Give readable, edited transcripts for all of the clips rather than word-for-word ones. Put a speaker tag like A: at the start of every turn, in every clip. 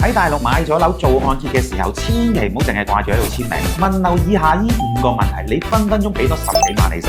A: 喺大陸買咗樓做按揭嘅時候，千祈唔好淨係掛住喺度簽名，問留以下呢5個問題，你分分鐘俾多10幾萬利息。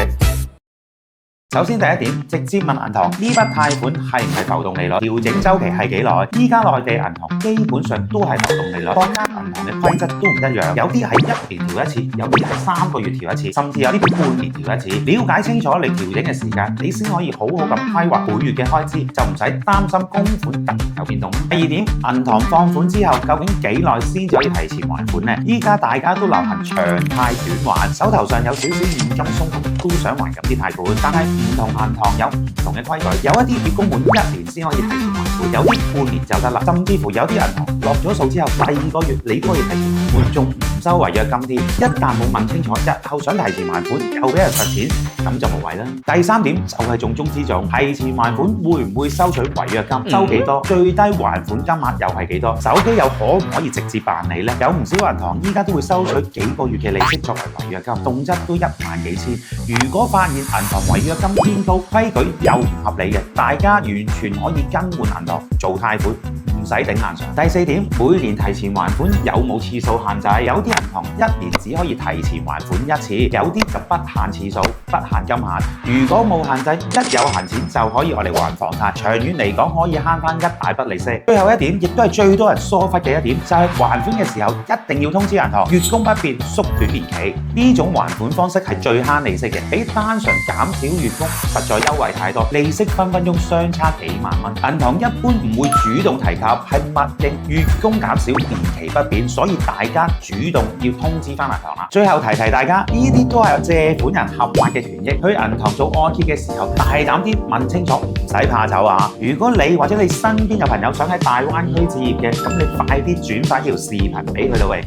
A: 首先第一點，直接問銀行呢筆貸款係唔係浮動利率，調整週期係幾耐？依家內地銀行基本上都係浮動利率，各間銀行嘅規則都唔一樣，有啲係1年調一次，有啲係3個月調一次，甚至有啲半年調一次。了解清楚你調整嘅時間，你先可以好好咁規劃每月嘅開支，就唔使擔心供款突然有變動。第二點，銀行放款之後究竟幾耐先至可以提前還款呢？依家大家都流行長貸短還，手頭上有少少現金鬆動，都想還緊啲貸款，但係唔同銀行有唔同嘅規矩，有一啲要供滿1年先可以提前還款，有啲半年就得啦，甚至乎有啲銀行落咗數之後，第2個月你都可以提前還款，仲唔收違約金添。一旦冇問清楚，日後想提前還款又俾人罰錢，咁就無謂啦。第3點就係重中之重，提前還款會唔會收取違約金？收幾多？最低還款金額又係幾多？手機又可唔可以直接辦理呢？有唔少銀行依家都會收取幾個月嘅利息作為違約金，動輒都1萬幾千。如果發現銀行違約金偏高，規矩又唔合理嘅，大家完全可以更換銀行做貸款，唔使頂硬上。第4點，每年提前還款有冇次數限制？有啲銀行1年只可以提前還款1次，有啲就不限次數、不限金額。如果冇限制，一有閒錢就可以攞嚟還房貸，長遠嚟講可以慳返一大筆利息。最後一點，亦都係最多人疏忽嘅一點，就係還款嘅時候一定要通知銀行月供不變，縮短年期。呢種還款方式係最慳利息嘅，比單純減少月供實在優惠太多，利息分分鐘相差幾萬蚊。銀行一般唔會主動提及，係默認月供減少，年期不變，所以大家主動要通知返銀行啦。最後提提大家，呢啲都係借款人合法嘅權益，去銀行做按揭嘅時候，大膽啲問清楚，唔使怕醜啊！如果你或者你身邊有朋友想喺大灣區置業嘅，咁你快啲轉發呢條視頻俾佢啦喂！